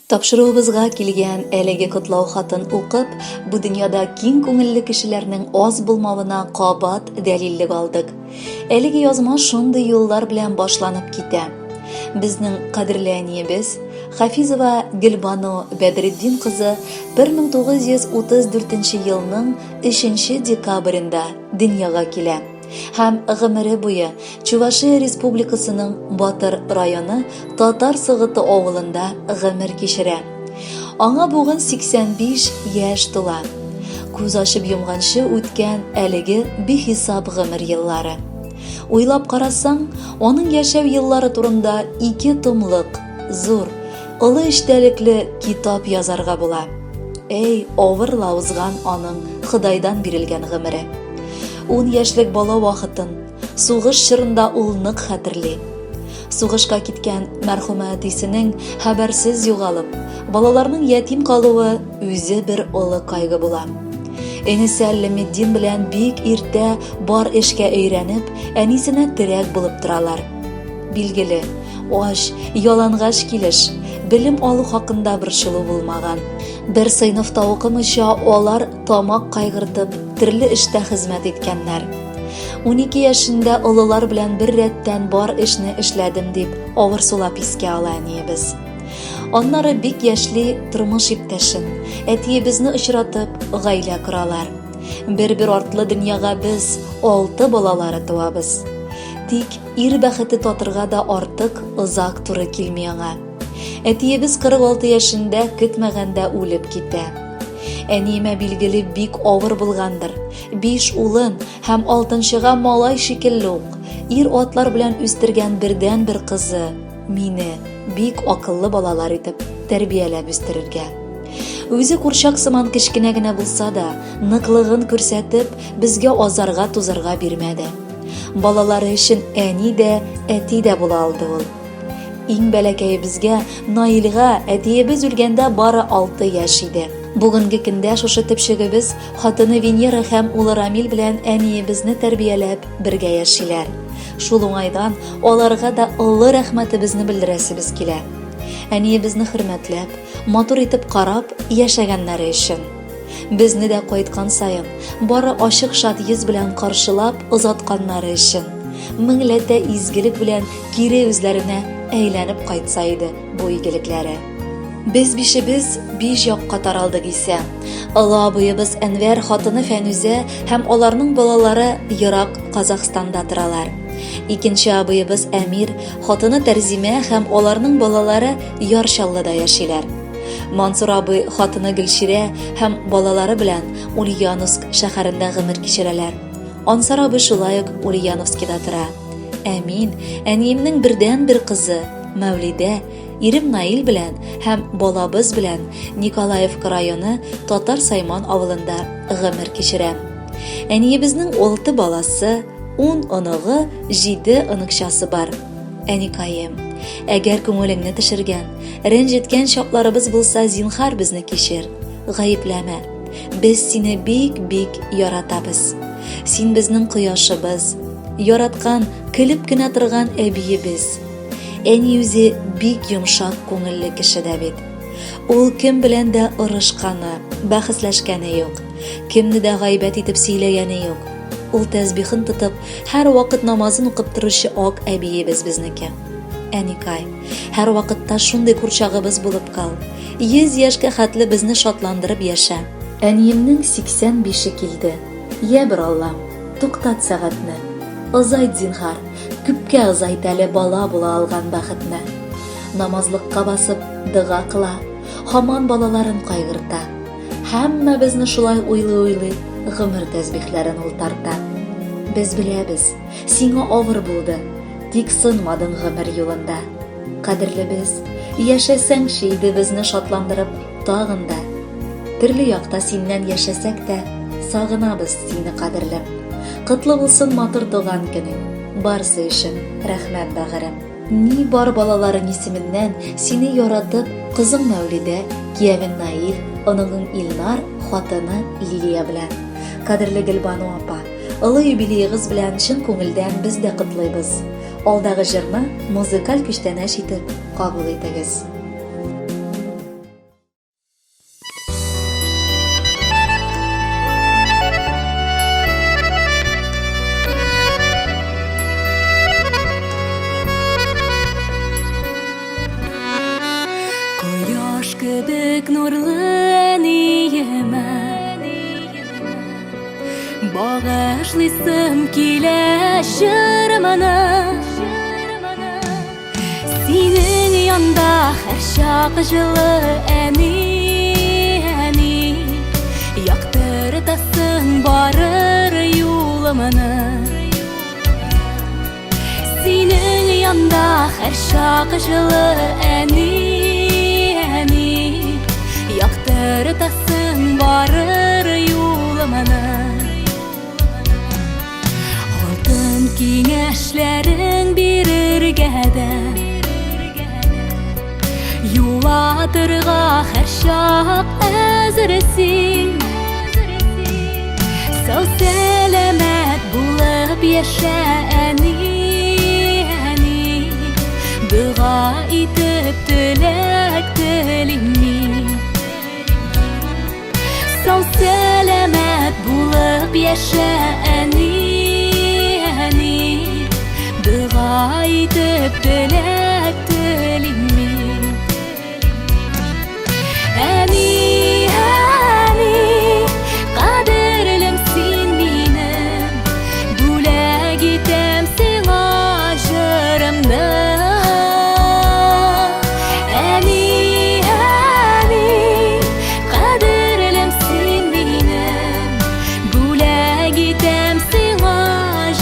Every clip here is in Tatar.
Тапшыруыбызга килгән әлеге котлау хатын укып, бу дөньяда киң күңелле кешеләрнең аз булмавына кабат дәлиллек алдык. Әлеге язма шундый юллар белән башланып китә. Безнең кадерле әниебез Хафизова Гөлбану Бәдретдин кызы 1934 елның 3 декабрендә дөньяга килә. Һәм гомере буе Чувашия Республикасының Батыр районы Татар Сыгыты авылында гомер кичерә. Аңа бүген 85 яшь тула. Күз ачып йомганчы үткән әлеге бихисап гомер еллары. Уйлап карасаң, аның яшәү еллары турында 2 томлык, зур, олы эчтәлекле китап язарга була. Эй, авырла узган аның Худайдан бирелгән гомере. 10 яшьлек бала вакытын сугыш чорында ул нык хәтерли. Сугышка киткән мәрхүмә әтисенең хәбәрсез югалып, балаларның ятим калуы үзе бер олы кайгы була. Энесе Әлләметдин белән бик иртә бар эшкә өйрәнеп, әнисенә терәк булып торалар. Билгеле, аш, ялангаш килеш, белем алу хакында борчылу булмаган. Бер сыйныфта укымыйча алар тамак кайгыртып, төрле эштә хезмәт иткәннәр. 12 яшендә олылар белән бер рәттән бар эшне эшләдем дип авыр сулап искә ала әниебез. Аннары бик яшьли тормыш иптәшен, әтиебезне очратып, гаилә коралар. Бер артлы дөньяга без 6 балалары туабыз. Тик ир бәхете татырга да артык озак туры килми аңа. Әтиебез 46 яшендә көтмәгәндә үлеп китә. Әниемә билгеле бик авыр булгандыр. 5 улын һәм 6нчыга малай шикелле ук, ир атлар белән үстергән бердән бер кызы мине бик акыллы балалар итеп тәрбияләп үстерергә. Үзе курчак сыман кечкенә генә булса да, ныклыгын күрсәтеп, безгә азарга тузарга бирмәде. Балалары өчен әни дә, әти дә була алды ул. Иң бәләкәебезгә, Наилга, әтиебез үлгәндә бары 6 яшь иде. Бүгенге көндә шушы төпчегебез хатыны Венера һәм улы Рамил белән әниебезне тәрбияләп бергә яшиләр. Шул уңайдан аларга да олы рәхмәтебезне белдерәсебез килә. Әниебезне хөрмәтләп, матур итеп карап яшәгәннәре өчен. Безне дә кайткан саен бары ачык шат йөз белән каршылап озатканнары өчен. Меңләтә изгелек белән кире үзләренә әйләнеп кайтса иде бу игелекләре. Без бишебез 5 якка таралдык исә. Олы абыебыз Әнвәр хатыны Фәнүзә һәм аларның балалары ерак Казакъстанда торалар. Икенче абыебыз Әмир, хатыны Тәрзимә һәм аларның балалары Ярчаллыда яшиләр. Мансур абый хатыны Гөлширә һәм балалары белән Ульяновск шәһәрендә гомер кичерәләр. Ансар абый шулай ук Ульяновскида тора. Ә мин әниемнең бердән бер кызы Мәүлидә, ирем Наил белән һәм балабыз белән Николаевка районы Татар Сайман авылында гомер кичерәм. Әниебезнең 6 баласы, 10 оныгы, 7 оныкчасы бар. Әникаем, әгәр күңелеңне төшергән, рәнҗеткән чакларыбыз булса, зинһар безне кичер. Гаепләмә. Без сине бик яратабыз. Син безнең кояшыбыз, яраткан, көлеп кенә торган әбиебез. Әни үзе бик йомшак күңелле кеше дә бит. Ул кем белән дә орышканы, бәхәсләшкәне юк. Кемне дә гайбәт итеп сөйләгәне юк. Ул тәсбихын тотып, һәр вакыт намазын укып торучы ак әбиебез безнеке. Әникай, һәр вакытта шундый курчагыбыз булып кал. 100 яшькә хәтле безне шатландырып яшә. Әниемнең 85-е килде. Я бер Алла, туктат сәгатьне. Озайт зинһар, күпкә озайт әле бала була алган бәхетне. Намазлыкка басып, дога кыла, һаман балаларын кайгырта. Һәммә безне шулай уйлый, гомер тәсбихләрен ул тарта. Без беләбез, сиңа авыр булды, тик сынмадың гомер юлында. Кадерлебез, яшәсәңче иде безне шатландырып тагын да. Төрле якта синнән яшәсәк тә, сагынабыз сине кадерлем. Кытлы булсын матур туган көнең, барсы өчен рәхмәт бәгырем. Ни бар балаларын исеменнән сине яратып, кызың Мәүлидә, киявең Наил, оныгың Илнар, хатыны Лилия белән. Кадерле Гөлбану апа, олы юбилейгыз белән чын күңелдән без дә котлыйбыз. Алдагы җырны музыкаль күчтәнәч итеп кабул итегез. Bağışлыйсым килә җырымны, синең янда һәр чак җылы әни, яктыртасың барыр юлымны. Синең янда һәр чак җылы әни, яктыртасың барыр юлымны. Алтын киңәшләрең бирергә дә, юлатырга һәр чак әзерсең. Сау сәламәт булып яшә әни, дуга итеп теләк телим мин. Сау сәламәт булып яшә әни, дуга итеп теләк телим мин. Әни, кадерлем син минем, бүләк итәм сиңа җырымны. Әни, кадерлем син минем, бүләк итәм сиңа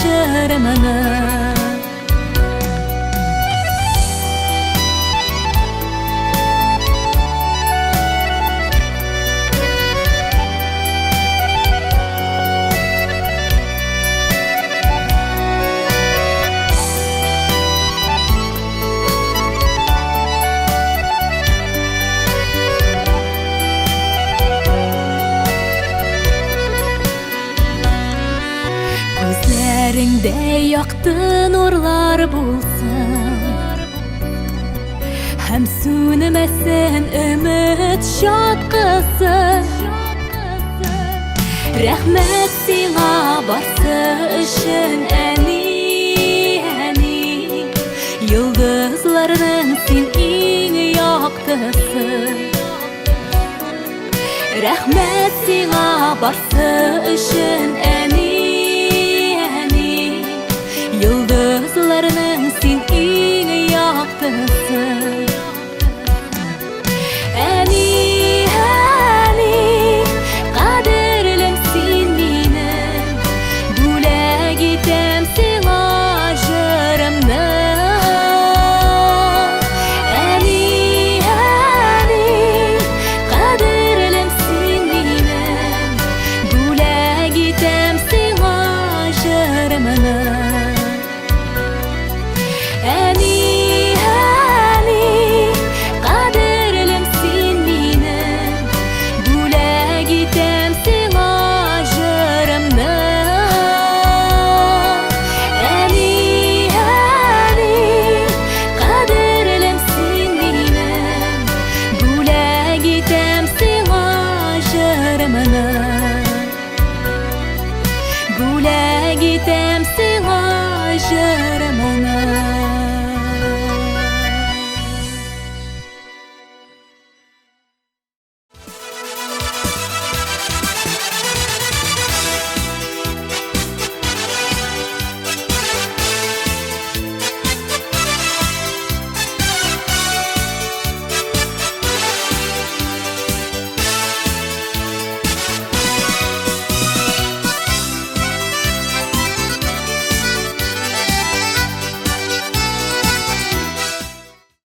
җырымны. Күзләреңдә якты нурлар булсын, һәм сүнмәсен өмет чаткысы. Рәхмәт сиңа барсы өчен әни, йолдызларның син иң яктысы. Рәхмәт сиңа барсы өчен әни, йолдызларның син иң яктысы. Әни, кадерлем син минем, бүләк итәм сиңа җырымны. Әни, кадерлем син минем, бүләк итәм сиңа җырымны. Әни, кадерлем син минем, бүләк итәм сиңа җырымны. Әни, кадерлем син минем, бүләк итәм сиңа җырымны. Бүләк итәм сиңа җырымны.